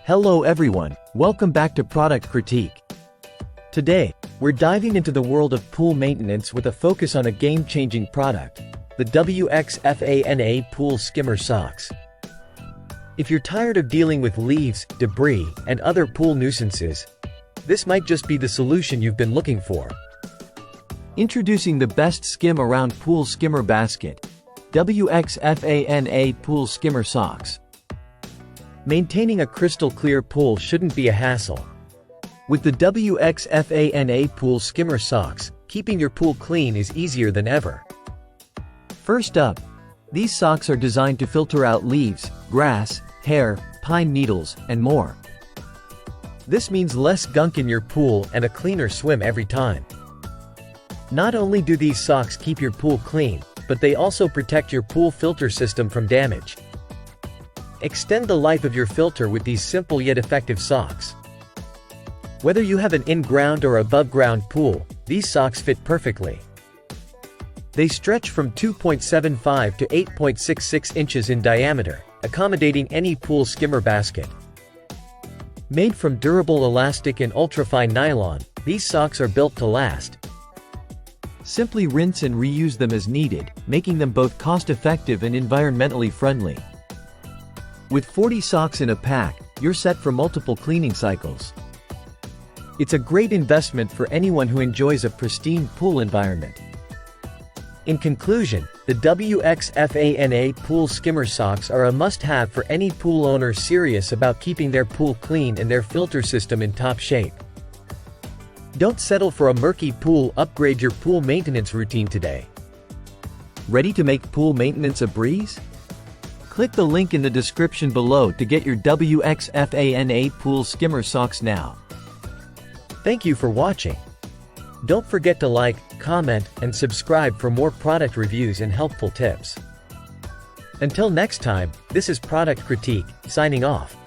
Hello everyone, welcome back to Product Critique. Today, we're diving into the world of pool maintenance with a focus on a game-changing product, the WXFANA Pool Skimmer Socks. If you're tired of dealing with leaves, debris, and other pool nuisances, this might just be the solution you've been looking for. Introducing the best skim around pool skimmer basket, WXFANA Pool Skimmer Socks. Maintaining a crystal clear pool shouldn't be a hassle. With the WXFANA Pool Skimmer Socks, keeping your pool clean is easier than ever. First up, these socks are designed to filter out leaves, grass, hair, pine needles, and more. This means less gunk in your pool and a cleaner swim every time. Not only do these socks keep your pool clean, but they also protect your pool filter system from damage. Extend the life of your filter with these simple yet effective socks. Whether you have an in-ground or above-ground pool, these socks fit perfectly. They stretch from 2.75 to 8.66 inches in diameter, accommodating any pool skimmer basket. Made from durable elastic and ultrafine nylon, these socks are built to last. Simply rinse and reuse them as needed, making them both cost-effective and environmentally friendly. With 40 socks in a pack, you're set for multiple cleaning cycles. It's a great investment for anyone who enjoys a pristine pool environment. In conclusion, the WXFANA Pool Skimmer Socks are a must-have for any pool owner serious about keeping their pool clean and their filter system in top shape. Don't settle for a murky pool, upgrade your pool maintenance routine today. Ready to make pool maintenance a breeze? Click the link in the description below to get your WXFANA Pool Skimmer Socks now. Thank you for watching. Don't forget to like, comment, and subscribe for more product reviews and helpful tips. Until next time, this is Product Critique, signing off.